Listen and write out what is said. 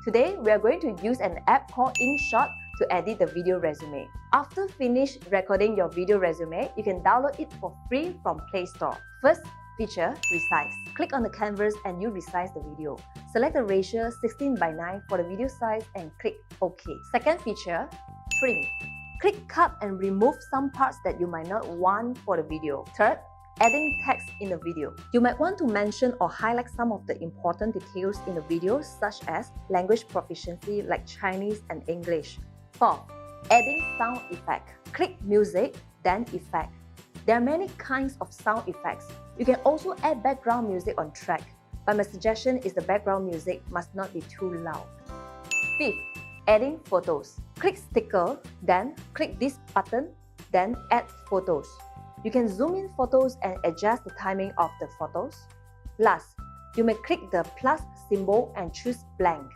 Today, we are going to use an app called InShot to edit the video resume. After finish recording your video resume, you can download it for free from Play Store. First feature, Resize. Click on the canvas and you resize the video. Select the ratio 16:9 for the video size and click OK. Second feature, Trim. Click cut and remove some parts that you might not want for the video. Third, adding text in the video. You might want to mention or highlight some of the important details in the video, such as language proficiency like Chinese and English. Fourth, adding sound effect. Click Music, then Effect. There are many kinds of sound effects. You can also add background music on track, but my suggestion is the background music must not be too loud. Fifth, adding photos. Click Sticker, then click this button, then Add Photos. You can zoom in photos and adjust the timing of the photos. Last, you may click the plus symbol and choose blank.